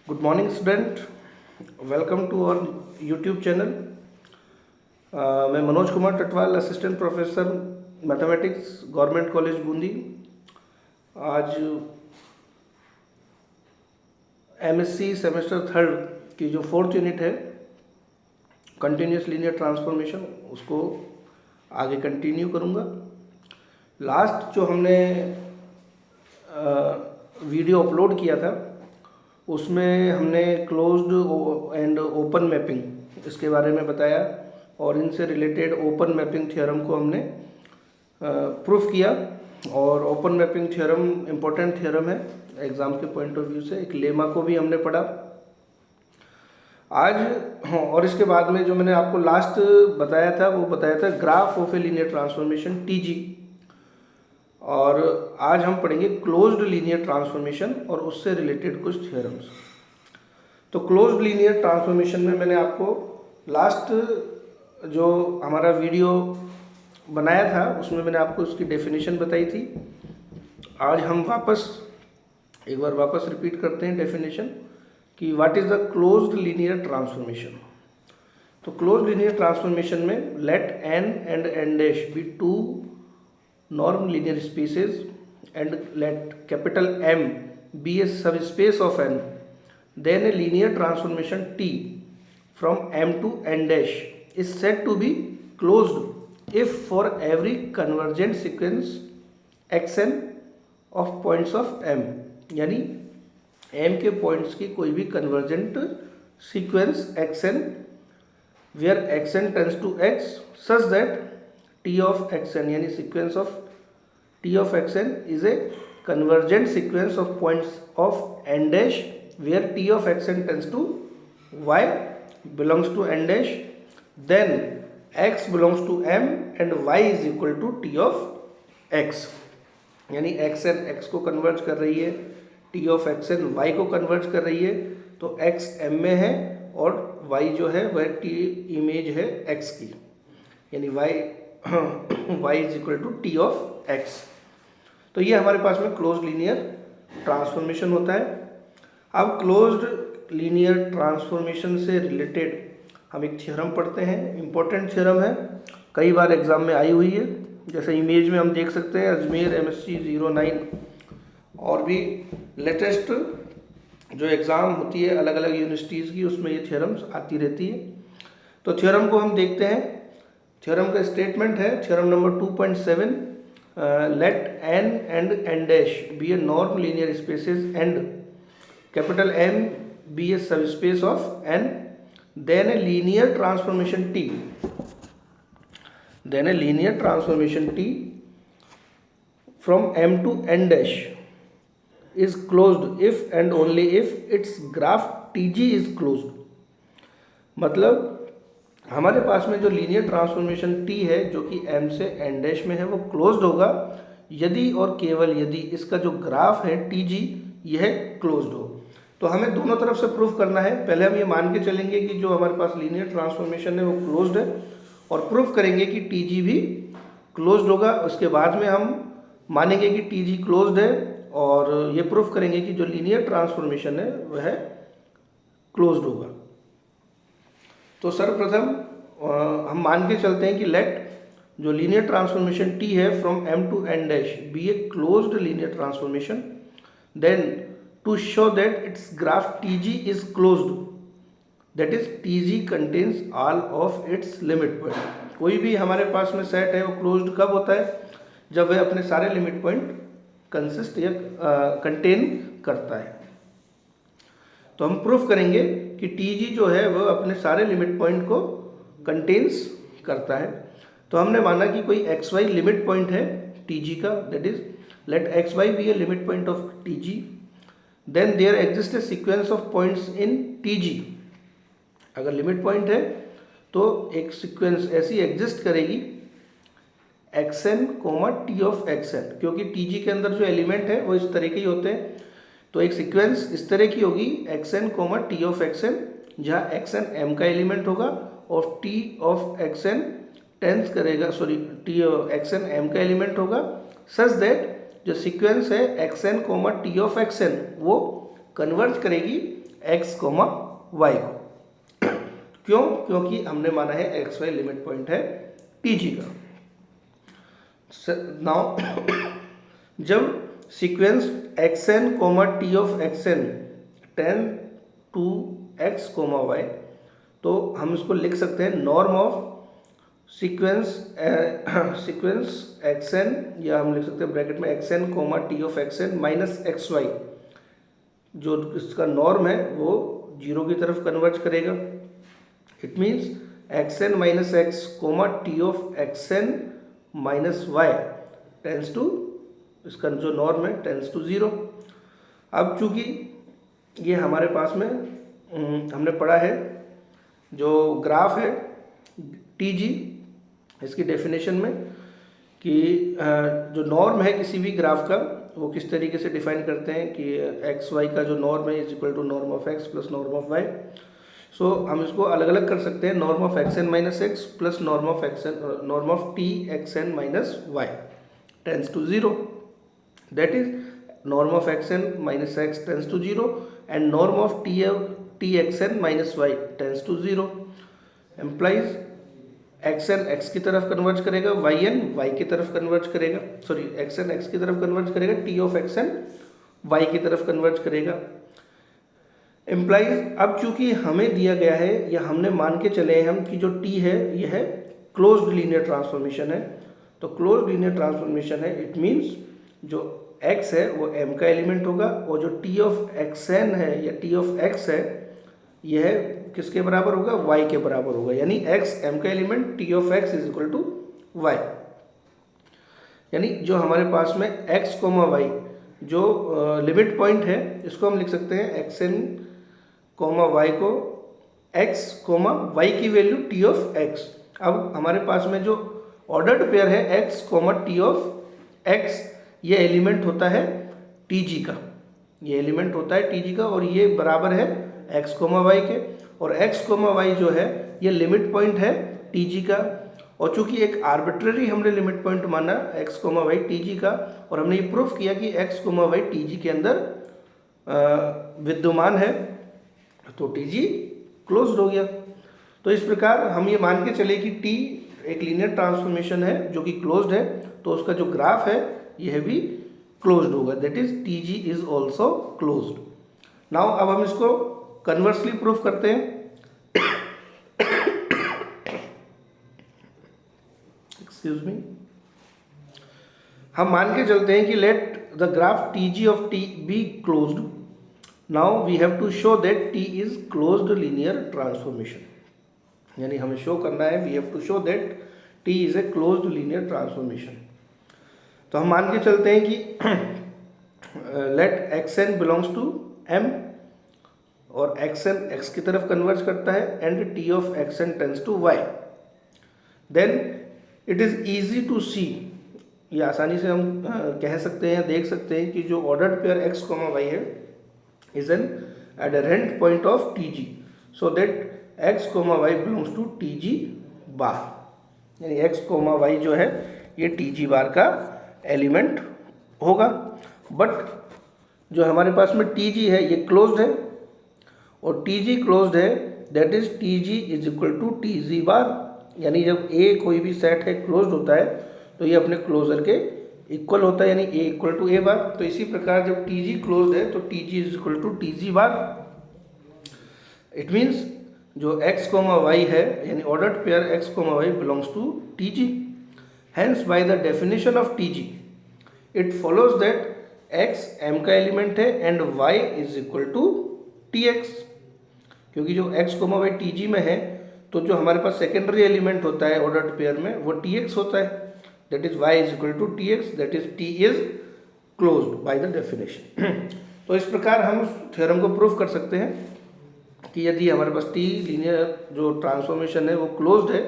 Good morning student, welcome to our YouTube channel. मैं Manoj Kumar Tatwal, assistant professor mathematics, government college Bundi. आज MSc semester third की जो fourth unit है continuous linear transformation, उसको आगे कंटिन्यू करूँगा। लास्ट जो हमने वीडियो अपलोड किया था उसमें हमने क्लोज्ड एंड ओपन मैपिंग इसके बारे में बताया और इनसे रिलेटेड ओपन मैपिंग थ्योरम को हमने प्रूफ किया। और open mapping theorem important theorem है एग्ज़ाम के पॉइंट ऑफ व्यू से। एक लेमा को भी हमने पढ़ा आज। और इसके बाद में जो मैंने आपको लास्ट बताया था वो बताया था graph of A linear transformation TG. और आज हम पढ़ेंगे क्लोज्ड लीनियर ट्रांसफॉर्मेशन और उससे रिलेटेड कुछ थ्योरम्स। तो क्लोज्ड लीनियर ट्रांसफॉर्मेशन में मैंने आपको लास्ट जो हमारा वीडियो बनाया था उसमें मैंने आपको उसकी डेफिनेशन बताई थी। आज हम एक बार वापस रिपीट करते हैं डेफिनेशन कि what is the closed linear transformation. तो क्लोज्ड लीनियर ट्रांसफॉर्मेशन में let N and N dash be two norm linear spaces and let capital M be a subspace of n, then a linear transformation T from M to n dash is said to be closed if for every convergent sequence xn of points of M, यानी M के points की कोई भी convergent sequence xn where xn tends to x such that T of xn यानी sequence of T of xn is a convergent sequence of points of n dash where T of xn tends to y belongs to n dash, then x belongs to m and y is equal to T of x। यानी xn x को converge कर रही है, T of xn y को converge कर रही है, तो x m में है और y जो है वह T इमेज है x की, यानी y is equal to T of X. तो ये हमारे पास में क्लोज्ड लीनियर ट्रांसफॉर्मेशन होता है। अब क्लोज्ड लीनियर ट्रांसफॉर्मेशन से रिलेटेड हम एक थ्योरम पढ़ते हैं, इम्पोर्टेंट थ्योरम है, कई बार एग्जाम में आई हुई है। जैसे इमेज में हम देख सकते हैं अजमेर MSc 09 और भी लेटेस्ट जो एग्ज़ाम होती है अलग अलग यूनिवर्सिटीज़ की उसमें ये थ्योरम्स आती रहती है। तो थ्योरम को हम देखते हैं। थ्योरम का स्टेटमेंट है theorem number 2.7, let n and n dash be a norm linear spaces and capital M be a subspace of n, then a linear transformation T from M to n dash is closed if and only if its graph TG is closed। मतलब हमारे पास में जो linear transformation T है जो कि M से n dash में है वो क्लोज्ड होगा यदि और केवल यदि इसका जो ग्राफ है TG यह क्लोज्ड हो। तो हमें दोनों तरफ से प्रूफ करना है। पहले हम ये मान के चलेंगे कि जो हमारे पास लीनियर ट्रांसफॉर्मेशन है वो क्लोज्ड है और प्रूफ करेंगे कि TG भी क्लोज्ड होगा। उसके बाद में हम मानेंगे कि TG क्लोज्ड है और ये प्रूफ करेंगे कि जो लीनियर ट्रांसफॉर्मेशन है वह क्लोज्ड होगा। तो सर्वप्रथम हम मान के चलते हैं कि लेट जो लीनियर ट्रांसफॉर्मेशन T है from M to n dash be a closed linear transformation, then to show that its graph TG is closed, that is TG contains all of its limit point. कोई भी हमारे पास में set है वो closed कब होता है? जब वह अपने सारे लिमिट पॉइंट कंसिस्ट या कंटेन करता है। तो हम प्रूफ करेंगे कि TG जो है वह अपने सारे लिमिट पॉइंट को कंटेन्स करता है। तो हमने माना कि कोई XY लिमिट पॉइंट है TG का, that is let XY be a limit point of TG, then there exist a sequence of points in TG। अगर लिमिट पॉइंट है तो एक सीक्वेंस ऐसी एग्जिस्ट करेगी xn, T ऑफ xn, क्योंकि TG के अंदर जो एलिमेंट है वो इस तरह के ही होते हैं। तो एक सीक्वेंस इस तरह की होगी xn, T ऑफ xn, जहाँ xn m का एलिमेंट होगा और T ऑफ xn टेंस करेगा, xn m का एलिमेंट होगा, सच दैट जो सीक्वेंस है xn, T ऑफ xn वो कन्वर्ज करेगी x कोमा y को। क्यों? क्योंकि हमने माना है एक्स वाई लिमिट पॉइंट है टीजी का। नाउ जब sequence xn comma T of xn tend to x comma y, तो हम इसको लिख सकते हैं नॉर्म ऑफ सीक्वेंस xn, या हम लिख सकते हैं ब्रैकेट में xn comma T of xn minus xy, जो इसका नॉर्म है वो 0 की तरफ कन्वर्ज करेगा। It means xn minus x comma T of xn minus y tends to, इसका जो नॉर्म है टेंस टू 0। अब चूंकि ये हमारे पास में हमने पढ़ा है जो ग्राफ है टीजी, इसकी डेफिनेशन में कि जो नॉर्म है किसी भी ग्राफ का वो किस तरीके से डिफाइन करते हैं कि एक्स वाई का जो नॉर्म है is equal to norm of x plus norm of y. So हम इसको अलग अलग कर सकते हैं, norm of x n minus x plus norm of x n, norm of T x n minus y tends to 0, that is norm of x n minus x tends to 0 and norm of T x n minus y tends to 0 implies x N x की तरफ converge करेगा, Y N Y की तरफ converge करेगा, sorry x N x की तरफ converge करेगा, T of x N Y की तरफ कन्वर्ज करेगा। एम्प्लाइज अब चूंकि हमें दिया गया है या हमने मान के चले हैं हम कि जो टी है यह है क्लोज्ड लीनियर ट्रांसफॉर्मेशन है, तो क्लोज्ड लीनियर ट्रांसफॉर्मेशन है, इट मीन्स जो x है वो m का एलिमेंट होगा और जो t ऑफ xn है या t ऑफ x है यह किसके बराबर होगा, y के बराबर होगा, यानी x m का element t of x is equal to y। यानी जो हमारे पास में x कोमा y जो लिमिट पॉइंट है इसको हम लिख सकते हैं xn कोमा y को x कोमा y की वैल्यू t ऑफ x। अब हमारे पास में जो ऑर्डर्ड पेयर है x comma t of x, ये एलिमेंट होता है tg का, ये एलिमेंट होता है tg का और ये बराबर है x कोमा y के, और x कोमा y जो है ये लिमिट पॉइंट है tg का, और चूंकि एक आर्बिट्ररी हमने लिमिट पॉइंट माना x कोमा y tg का, और हमने ये प्रूफ किया कि x कोमा y tg के अंदर विद्यमान है, तो tg क्लोज्ड हो गया। तो इस प्रकार हम ये मान के चले कि t एक लीनियर ट्रांसफॉर्मेशन है जो कि क्लोज्ड है, तो उसका जो ग्राफ है यह भी क्लोज्ड होगा, that is tg is also closed. Now अब हम इसको कन्वर्सली प्रूफ करते हैं। एक्सक्यूज मी, हम मान के चलते हैं कि let the graph tg of t be closed. Now we have to show that t is closed linear transformation, यानी हमें शो करना है, we have to show that t is a closed linear transformation. तो हम मान के चलते हैं कि let xn belongs to m और xn x की तरफ कन्वर्ज करता है and t of xn tends to y, then it is easy to सी, ये आसानी से हम कह सकते हैं, देख सकते हैं कि जो ordered pair x comma y है is an adherent point of tg, so that x comma y belongs to tg bar, यानी x कोमा y जो है ये tg बार का एलिमेंट होगा। बट जो हमारे पास में tg है ये क्लोज्ड है, और tg क्लोज्ड है, that is tg is equal to tg bar, यानी जब a कोई भी सेट है क्लोज्ड होता है तो ये अपने क्लोजर के इक्वल होता है, यानी a equal to a bar. तो इसी प्रकार जब tg क्लोज्ड है तो tg is equal to tg bar. It means जो x कोमा y है यानी ordered pair x comma y belongs to tg। Hence by the definition of tg it follows that x m का element है and y is equal to tx, क्योंकि जो x comma y tg में है तो जो हमारे पास सेकेंडरी एलिमेंट होता है ऑर्डर्ड पेयर में वो tx होता है, that is y is equal to tx, that is t is closed by the definition। तो इस प्रकार हम थ्योरम को प्रूफ कर सकते हैं कि यदि हमारे पास t लीनियर जो ट्रांसफॉर्मेशन है वो क्लोज्ड है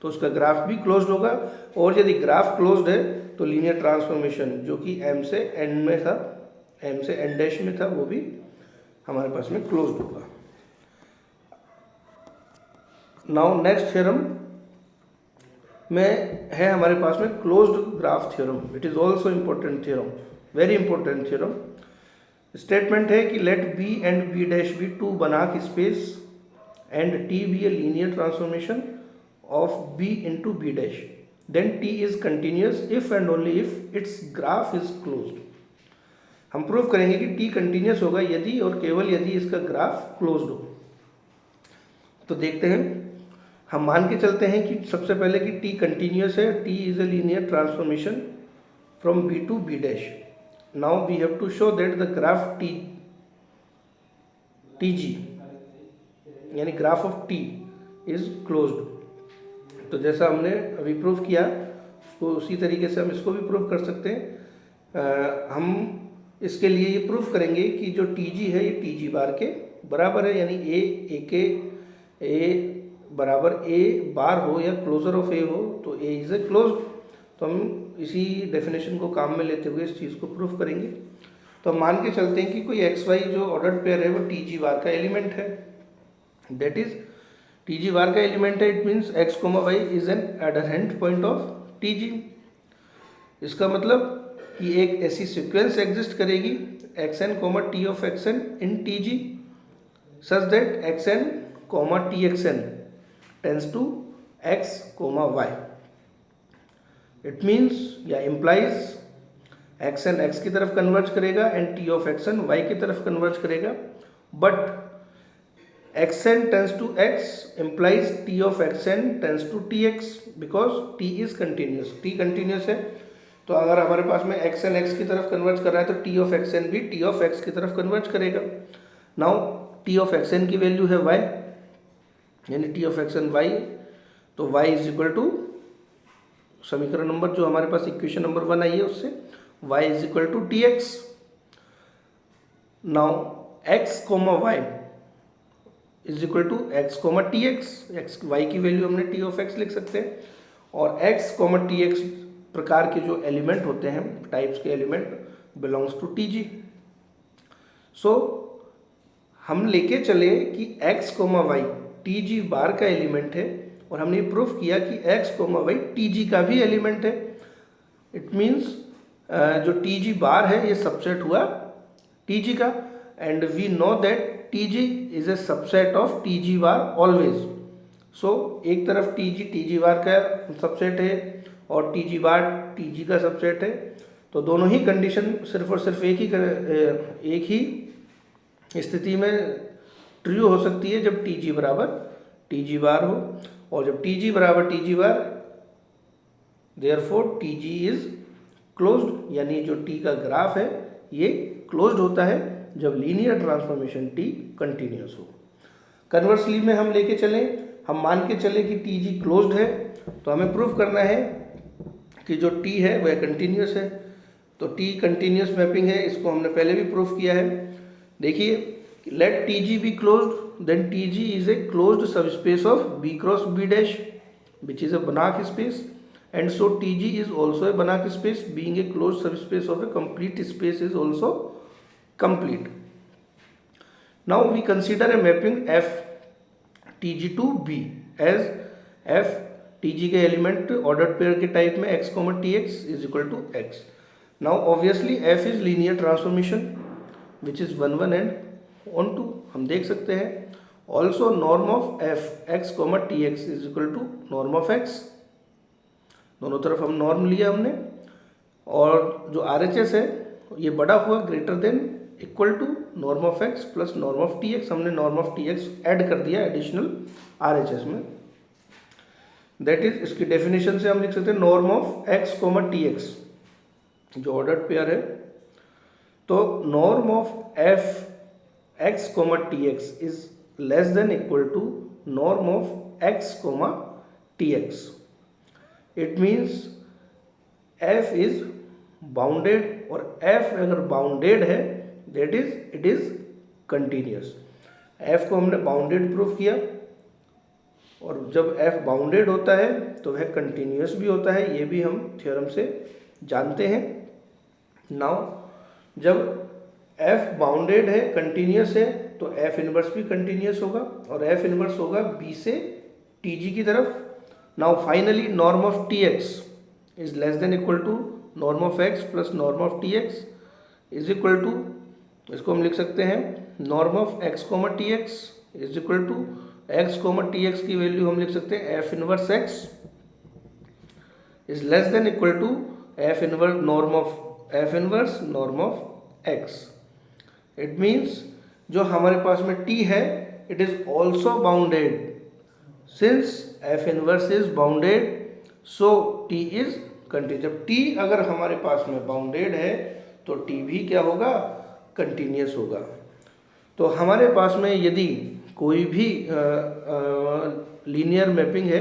तो उसका ग्राफ भी क्लोज्ड होगा, और यदि ग्राफ क्लोज्ड है तो लीनियर ट्रांसफॉर्मेशन जो कि m से n में था, m से n डैश में था, वो भी हमारे पास में क्लोज्ड होगा। नाउ नेक्स्ट थ्योरम में है हमारे पास में closed graph theorem. It is also important theorem, very important theorem. Statement है कि let B and B dash be two Banach space and T be a linear transformation of B into B dash, then T is continuous if and only if its graph is closed. हम prove करेंगे कि T continuous होगा यदि और केवल यदि इसका graph closed हो। तो देखते हैं, हम मान के चलते हैं कि सबसे पहले कि टी कंटिन्यूस है, T is a linear transformation from B to B dash. Now we have to show that the graph T G यानी graph of T is closed. तो जैसा हमने अभी प्रूव किया उसको उसी तरीके से हम इसको भी प्रूव कर सकते हैं। हम इसके लिए ये प्रूफ करेंगे कि जो टी जी है ये टी जी बार के बराबर है, यानी ए बराबर ए बार हो या क्लोजर ऑफ ए हो तो ए इज ए क्लोज्ड। तो हम इसी डेफिनेशन को काम में लेते हुए इस चीज़ को प्रूफ करेंगे। तो हम मान के चलते हैं कि कोई एक्स वाई जो ऑर्डर्ड पेयर है वो टी जी बार का एलिमेंट है, that is T G bar का एलिमेंट है, it means X comma Y is an adherent point of T G. इसका मतलब कि एक ऐसी सीक्वेंस एग्जिस्ट करेगी X N comma T of x N in T G such that X N comma T x N tends to X comma Y. It means या implies X N x की तरफ converge करेगा and T of x N Y की तरफ converge करेगा, but X N tends to X implies T of x N tends to T X because T is continuous. T continuous है तो अगर हमारे पास में एक्स एन एक्स की तरफ कन्वर्ज कर रहा है तो टी ऑफ एक्स एन भी टी ऑफ एक्स की तरफ कन्वर्ज करेगा। Now T of x N की वैल्यू है वाई, यानी T of x N Y, तो वाई इज इक्वल टू समीकरण नंबर जो हमारे पास इक्वेशन नंबर 1 आई है उससे y is equal to T X. Now x comma Y is equal to X comma T X, X Y की value हमने T of X लिख सकते हैं, और x कोमा टी एक्स प्रकार के जो एलिमेंट होते हैं टाइप्स के element belongs to T G. So हम लेके चले कि x comma y T G bar का एलिमेंट है और हमने प्रूफ किया कि x comma y T G का भी एलिमेंट है। इट मीन्स जो टी जी बार है ये सबसेट हुआ टी जी का, and we know that T G is a subset of T G bar always. So एक तरफ टी जी बार का सबसेट है और टी जी बार टी जी का सबसेट है, तो दोनों ही कंडीशन सिर्फ और सिर्फ एक ही स्थिति में ट्रू हो सकती है जब टी जी बराबर टी जी बार हो, और जब टी जी बराबर T G bar therefore T G is closed, यानी जो टी का ग्राफ है ये क्लोज्ड होता है जब लीनियर ट्रांसफॉर्मेशन टी कंटिन्यूस हो। कन्वर्सली में हम लेके चलें, हम मान के चले कि टी जी क्लोज्ड है तो हमें प्रूफ करना है कि जो टी है वह कंटिन्यूस है। तो टी कंटिन्यूस मैपिंग है, इसको हमने पहले भी प्रूफ किया है। देखिए, let T G be closed then T G is a closed subspace of B cross B dash which is a Banach space, and so Tg is also a Banach space, being a closed subspace of a complete space is also complete. Now we consider a mapping f Tg to B as f Tg के element ordered pair के type में x, tx is equal to x. Now obviously f is linear transformation which is 1 1 and on 2. हम देख सकते हैं also norm of f x, tx is equal to norm of x. दोनों तरफ हम norm लिया हमने, और जो आर एच एस है ये बड़ा हुआ greater than equal to norm of x plus norm of T x. हमने norm of T x add कर दिया एडिशनल आर एच एस में, दैट इज इसकी डेफिनेशन से हम लिख सकते हैं norm of x comma T x जो ऑर्डर्ड पेयर है। तो norm of f x comma T x is less than equal to norm of x comma T x. It means f is bounded, और f अगर bounded है that is it is continuous. f को हमने bounded proof किया, और जब f bounded होता है तो वह कंटिन्यूस भी होता है, ये भी हम थ्योरम से जानते हैं। नाउ जब f बाउंडेड है कंटिन्यूस है तो f इनवर्स भी कंटिन्यूस होगा, और f इनवर्स होगा b से tg की तरफ। Now finally norm of tx is less than equal to norm of x plus norm of tx is equal to इसको हम लिख सकते हैं norm of x comma T x is equal to x comma T X की value हम लिख सकते हैं f inverse x is less than equal to f inverse norm of x। It means जो हमारे पास में t है it is also bounded since f inverse is bounded so t is continuous. जब t अगर हमारे पास में बाउंडेड है तो t भी क्या होगा, कंटिन्यूस होगा। तो हमारे पास में यदि कोई भी लीनियर मैपिंग है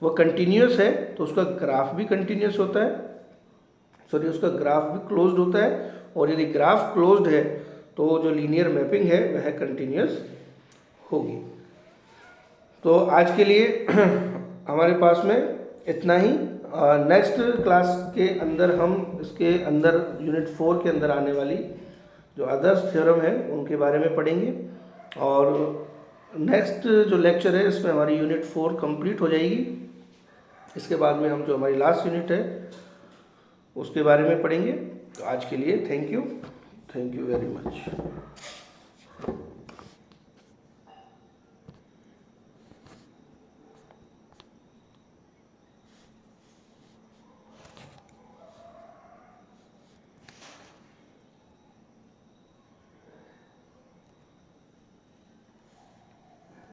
वो कंटिन्यूस है तो उसका ग्राफ भी कंटिन्यूस होता है, सॉरी उसका ग्राफ भी क्लोज्ड होता है, और यदि ग्राफ क्लोज्ड है तो जो लीनियर मैपिंग है वह कंटिन्यूस होगी। तो आज के लिए हमारे पास में इतना ही। नेक्स्ट क्लास के अंदर हम इसके अंदर यूनिट 4 के अंदर आने वाली जो अदर्स थ्योरम है उनके बारे में पढ़ेंगे, और नेक्स्ट जो लेक्चर है इसमें हमारी यूनिट 4 कंप्लीट हो जाएगी। इसके बाद में हम जो हमारी लास्ट यूनिट है उसके बारे में पढ़ेंगे। तो आज के लिए थैंक यू वेरी मच।